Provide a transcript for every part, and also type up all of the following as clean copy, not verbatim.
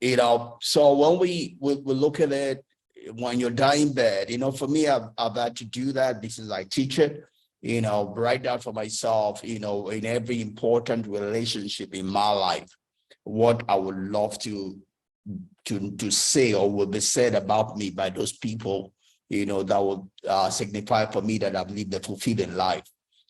So when we look at it, when you're dying bed, for me, I've had to do that. This is like teach it, write down for myself, in every important relationship in my life, what I would love to say or will be said about me by those people, that will signify for me that I've lived a fulfilling life.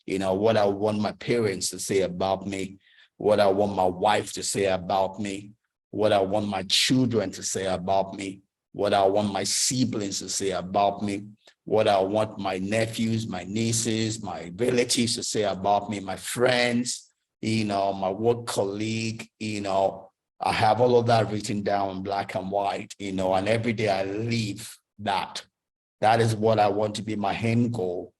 What I want my parents to say about me, what I want my wife to say about me, what I want my children to say about me, what I want my siblings to say about me, what I want my nephews, my nieces, my relatives to say about me, my friends, my work colleague, I have all of that written down in black and white, and every day I live that. That is what I want to be my end goal.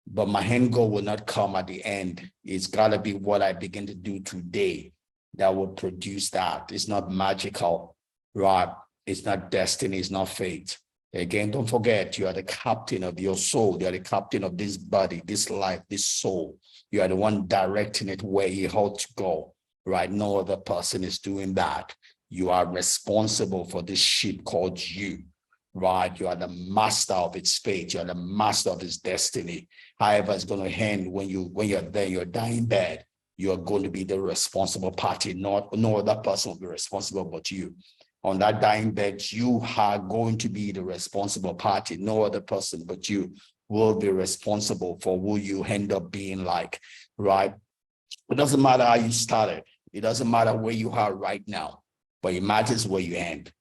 But my end goal will not come at the end. It's got to be what I begin to do today that will produce that. It's not magical, right? It's not destiny. It's not fate. Again, don't forget, you are the captain of your soul. You are the captain of this body, this life, this soul. You are the one directing it where you ought to go, right? No other person is doing that. You are responsible for this ship called you, right? You are the master of its fate. You are the master of its destiny. However, it's going to end when you're there, you're dying bed. You are going to be the responsible party. No other person will be responsible but you. On that dying bed, you are going to be the responsible party. No other person but you will be responsible for who you end up being like, right? It doesn't matter how you started. It doesn't matter where you are right now, but it matters where you end.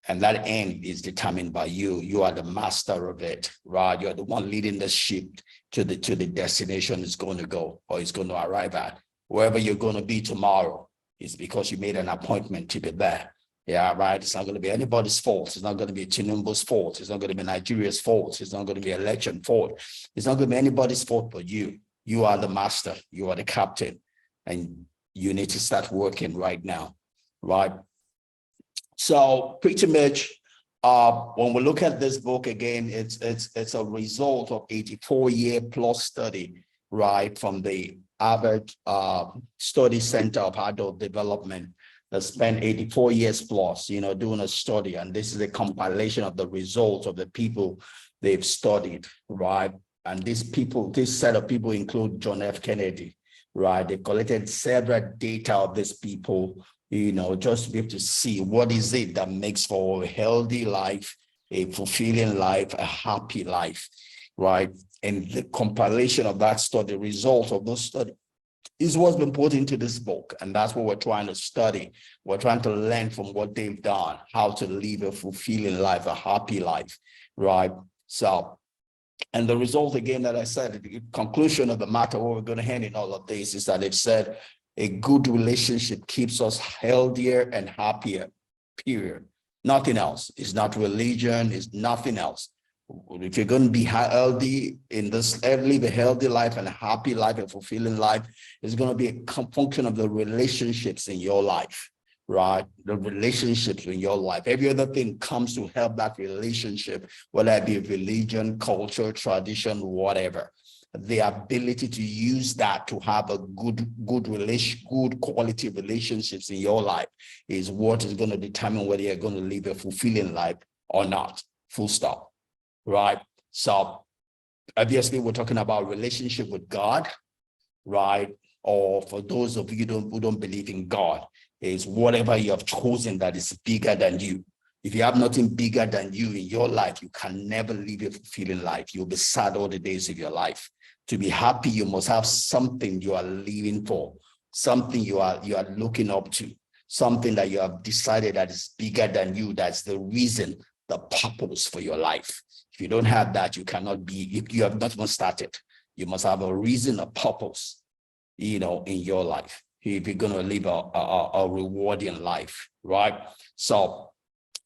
And that end is determined by you. You are the master of it, right? You're the one leading the ship to the destination it's going to go or it's going to arrive at. Wherever you're going to be tomorrow is because you made an appointment to be there. Yeah, right. It's not going to be anybody's fault. It's not going to be Tinubu's fault. It's not going to be Nigeria's fault. It's not going to be election fault. It's not going to be anybody's fault but you. You are the master. You are the captain. And you need to start working right now, right? So pretty much, when we look at this book again, it's a result of 84-year plus study, right, from the Harvard Study Center of Adult Development that spent 84 years plus, doing a study. And this is a compilation of the results of the people they've studied, right? And this set of people include John F. Kennedy, right? They collected several data of these people, just to be able to see what is it that makes for a healthy life, a fulfilling life, a happy life, right? And the compilation of that study, result of those studies, is what's been put into this book. And that's what we're trying to study. We're trying to learn from what they've done, how to live a fulfilling life, a happy life, right? So, and the result, again, that I said, the conclusion of the matter, what we're going to hand in all of this is that they've said a good relationship keeps us healthier and happier, period. Nothing else. It's not religion. It's nothing else. If you're going to be healthy in this, live a healthy life and a happy life, a fulfilling life, it's going to be a function of the relationships in your life, right? The relationships in your life. Every other thing comes to help that relationship, whether it be religion, culture, tradition, whatever. The ability to use that to have a good quality relationships in your life is what is going to determine whether you're going to live a fulfilling life or not. Full stop. Right? So obviously we're talking about relationship with God, right? Or for those of you who don't believe in God, is whatever you have chosen that is bigger than you. If you have nothing bigger than you in your life, you can never live a fulfilling life. You'll be sad all the days of your life. To be happy, you must have something you are living for, something you are looking up to, something that you have decided that is bigger than you. That's the reason, the purpose for your life. If you don't have that, you cannot be, you have not even started. You must have a reason, a purpose, in your life, if you're going to live a rewarding life, right? So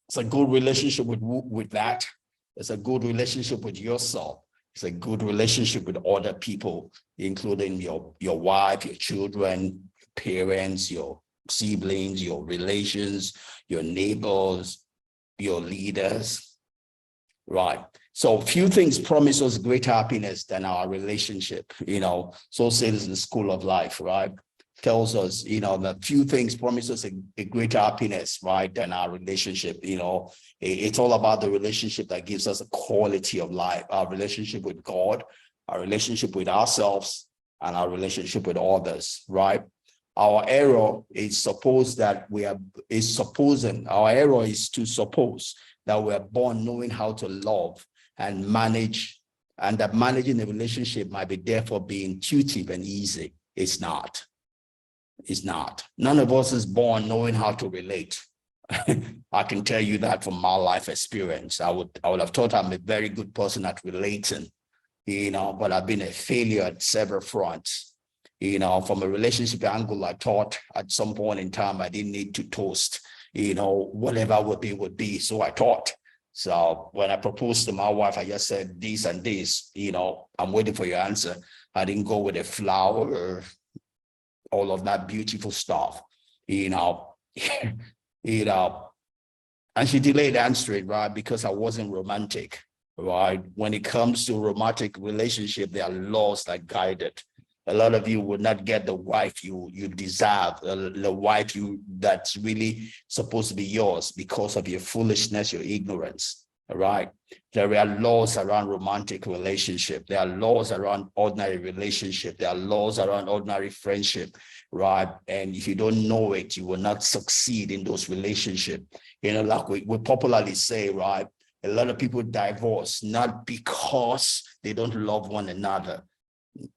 it's a good relationship with that. It's a good relationship with yourself. It's a good relationship with other people, including your wife, your children, parents, your siblings, your relations, your neighbors, your leaders, right? So few things promise us greater happiness than our relationship, so says the school of life, right? tells us, that few things promise us a greater happiness, right, than our relationship. It's all about the relationship that gives us a quality of life, our relationship with God, our relationship with ourselves, and our relationship with others, right? Our error is our error is to suppose that we're born knowing how to love and manage, and that managing a relationship might be therefore be intuitive and easy. It's not. It's not. None of us is born knowing how to relate. I can tell you that from my life experience. I would have thought I'm a very good person at relating, but I've been a failure at several fronts. From a relationship angle, I thought at some point in time I didn't need to toast. Whatever would be. So I thought. So when I proposed to my wife, I just said this and this. I'm waiting for your answer. I didn't go with a flower, all of that beautiful stuff, and she delayed answering, right? Because I wasn't romantic, right? When it comes to romantic relationship, there are laws that guide it. A lot of you would not get the wife you deserve, the wife that's really supposed to be yours because of your foolishness, your ignorance. All right. There are laws around romantic relationship. There are laws around ordinary relationship. There are laws around ordinary friendship, right? And if you don't know it, you will not succeed in those relationships. Like we popularly say, right? A lot of people divorce not because they don't love one another,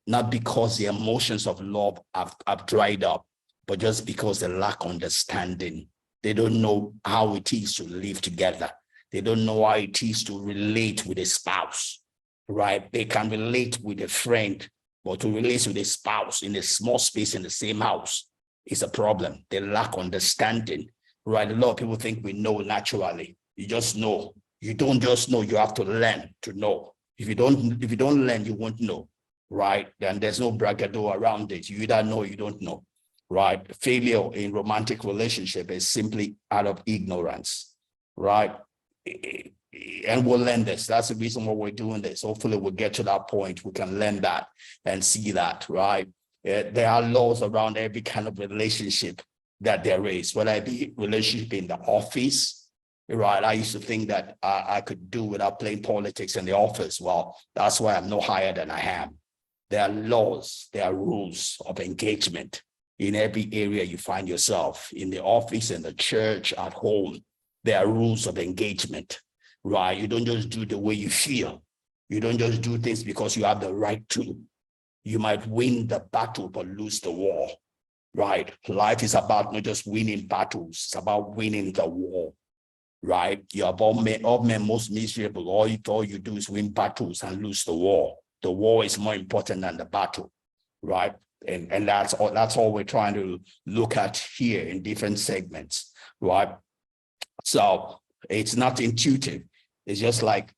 not because the emotions of love have dried up, but just because they lack understanding. They don't know how it is to live together. They don't know how it is to relate with a spouse, right? They can relate with a friend, but to relate with a spouse in a small space in the same house is a problem. They lack understanding, right? A lot of people think we know naturally. You just know. You don't just know. You have to learn to know. If you don't learn, you won't know, right? Then there's no braggadocio around it. You either know or you don't know, right? Failure in romantic relationship is simply out of ignorance, right? And we'll learn this. That's the reason why we're doing this. Hopefully we'll get to that point. We can learn that and see that, right? There are laws around every kind of relationship that there is, whether it be relationship in the office, right? I used to think that I could do without playing politics in the office. Well, that's why I'm no higher than I am. There are laws, there are rules of engagement in every area you find yourself, in the office, in the church, at home. There are rules of engagement, right? You don't just do the way you feel. You don't just do things because you have the right to. You might win the battle, but lose the war, right? Life is about not just winning battles. It's about winning the war, right? You're about men most miserable. All you do is win battles and lose the war. The war is more important than the battle, right? And that's all we're trying to look at here in different segments, right? So it's not intuitive. It's just like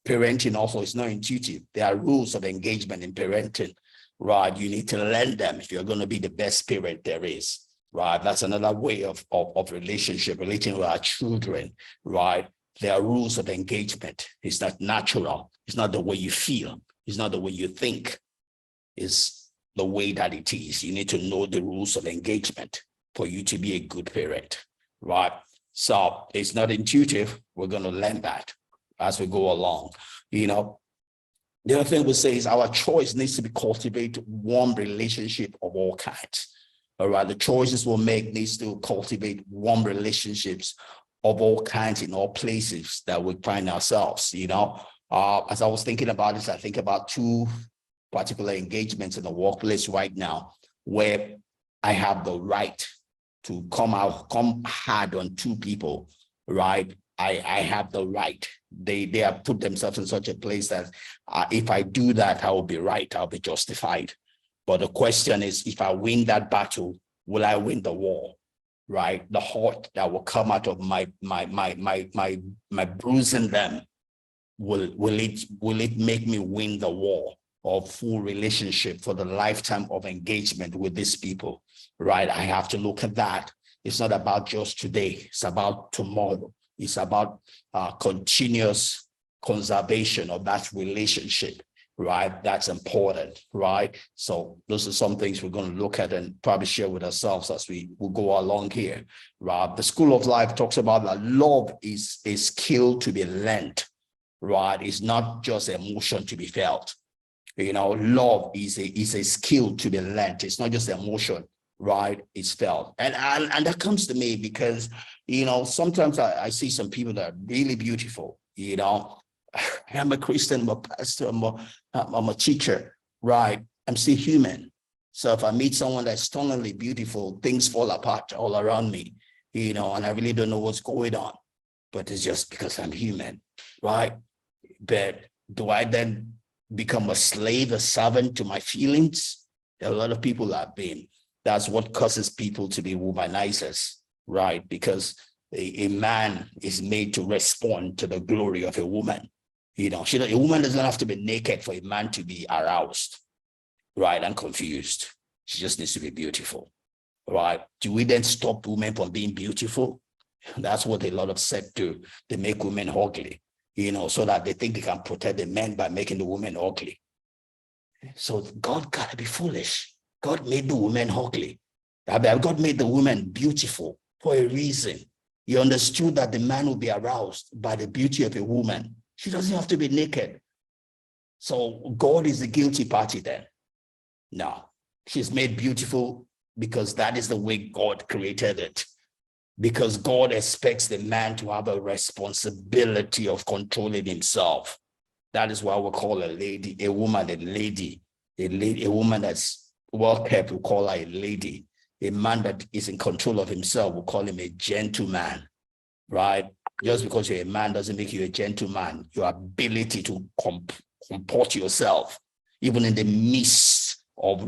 parenting also, it's not intuitive. There are rules of engagement in parenting, right? You need to learn them if you're going to be the best parent there is, right? That's another way of relating with our children, right? There are rules of engagement. It's not natural. It's not the way you feel. It's not the way you think. It's the way that it is. You need to know the rules of engagement for you to be a good parent, right? So it's not intuitive. We're going to learn that as we go along. The other thing we say is our choice needs to be cultivate warm relationship of all kinds. All right, the choices we'll make needs to cultivate warm relationships of all kinds in all places that we find ourselves. As I was thinking about this, I think about two particular engagements in the workplace right now where I have the right to come hard on two people, right? I have the right. They have put themselves in such a place that if I do that, I will be right. I'll be justified. But the question is, if I win that battle, will I win the war? Right? The hurt that will come out of my bruising them, will it make me win the war of full relationship for the lifetime of engagement with these people? Right? I have to look at that. It's not about just today. It's about tomorrow. It's about continuous conservation of that relationship right? That's important, right? So those are some things we're going to look at and probably share with ourselves as we will go along here, right? The School of Life talks about that love is a skill to be learned, right? It's not just emotion to be felt. Love is a skill to be learned. It's not just emotion, right? It's felt. And that comes to me because, sometimes I see some people that are really beautiful, I'm a Christian, I'm a pastor, I'm a teacher, right? I'm still human. So if I meet someone that's stunningly beautiful, things fall apart all around me, and I really don't know what's going on, but it's just because I'm human, right? But do I then become a slave, a servant to my feelings? A lot of people have been. That's what causes people to be womanizers, right? Because a man is made to respond to the glory of a woman. A woman doesn't have to be naked for a man to be aroused, right? And confused. She just needs to be beautiful, right? Do we then stop women from being beautiful? That's what a lot of sects do. They make women ugly, so that they think they can protect the men by making the women ugly. So God gotta be foolish. God made the woman ugly. God made the woman beautiful for a reason. He understood that the man will be aroused by the beauty of a woman. She doesn't have to be naked. So God is the guilty party then. No, she's made beautiful because that is the way God created it. Because God expects the man to have a responsibility of controlling himself. That is why we call a lady, a woman, a lady. A woman that's well kept, we call her a lady. A man that is in control of himself, we call him a gentleman, right? Just because you're a man doesn't make you a gentleman. Your ability to comport yourself, even in the midst of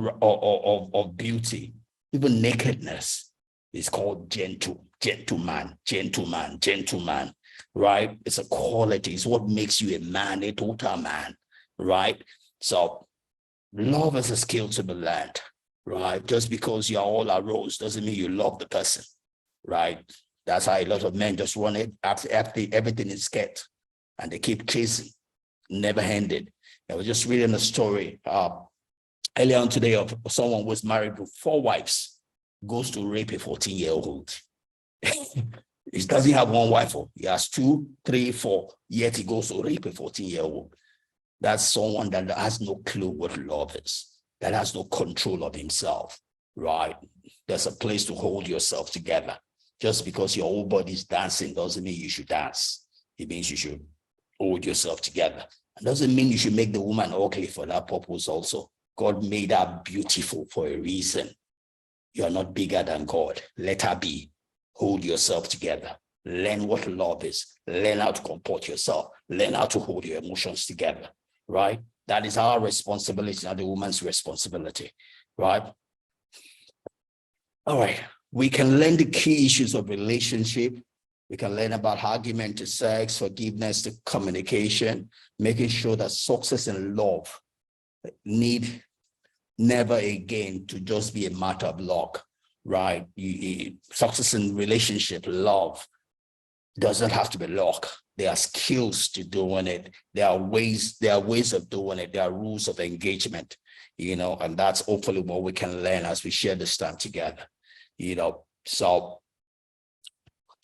beauty, even nakedness, is called gentleman, right? It's a quality. It's what makes you a man, a total man, right? So love is a skill to be learned, right? Just because you're all aroused doesn't mean you love the person, right? That's how a lot of men just run it after everything is scared and they keep chasing, never ended. I was just reading a story earlier on today of someone who was married to 4 wives, goes to rape a 14-year-old. He doesn't have 1 wife. He has 2, 3, 4, yet he goes to rape a 14-year-old. That's someone that has no clue what love is, that has no control of himself, right? There's a place to hold yourself together. Just because your whole body's dancing doesn't mean you should dance. It means you should hold yourself together. It doesn't mean you should make the woman ugly for that purpose also. God made her beautiful for a reason. You're not bigger than God. Let her be. Hold yourself together. Learn what love is. Learn how to comport yourself. Learn how to hold your emotions together, right? That is our responsibility, not the woman's responsibility, right? All right. We can learn the key issues of relationship. We can learn about argument to sex, forgiveness to communication, making sure that success and love need never again to just be a matter of luck, right? Success in relationship, love doesn't have to be luck. There are skills to doing it. There are ways of doing it. There are rules of engagement, and that's hopefully what we can learn as we share this time together, So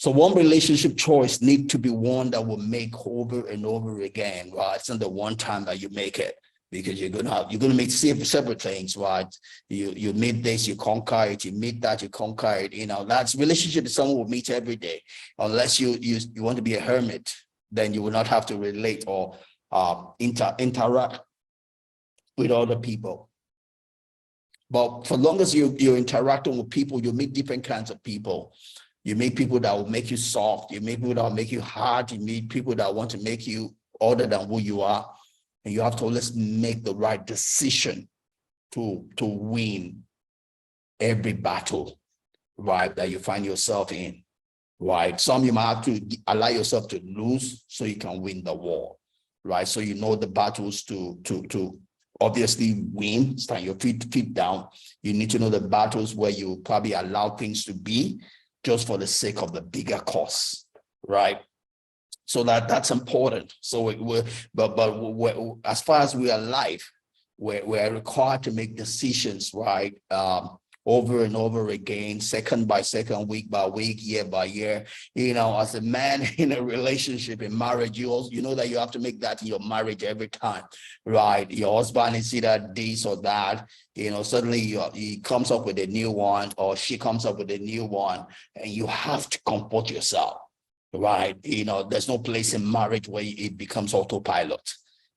one relationship choice need to be one that will make over and over again, right? It's not the one time that you make it, because you're gonna make several things, right? You meet this, you conquer it. You meet that, you conquer it. That's relationship is someone will meet every day, unless you want to be a hermit. Then you will not have to relate or interact with other people. But for long as you're interacting with people, you meet different kinds of people. You meet people that will make you soft. You meet people that will make you hard. You meet people that want to make you other than who you are. And you have to always make the right decision to win every battle, right, that you find yourself in, right? Some you might have to allow yourself to lose so you can win the war, right? So the battles to obviously win, stand your feet down. You need to know the battles where you probably allow things to be just for the sake of the bigger cause, right? So that's important. So as far as we are alive, we're required to make decisions, right? Over and over again, second by second, week by week, year by year. As a man in a relationship, in marriage, you know that you have to make that in your marriage every time, right? Your husband is either this or that. Suddenly he comes up with a new one, or she comes up with a new one, and you have to comport yourself, right? There's no place in marriage where it becomes autopilot.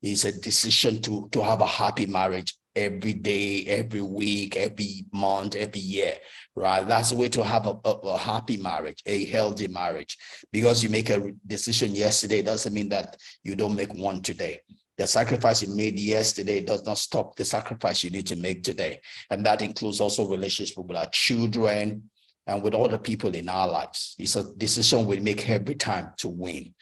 It's a decision to have a happy marriage every day, every week, every month, every year, right? That's the way to have a happy marriage, a healthy marriage. Because you make a decision yesterday doesn't mean that you don't make one today. The sacrifice you made yesterday does not stop the sacrifice you need to make today. And that includes also relationships with our children and with other people in our lives. It's a decision we make every time to win.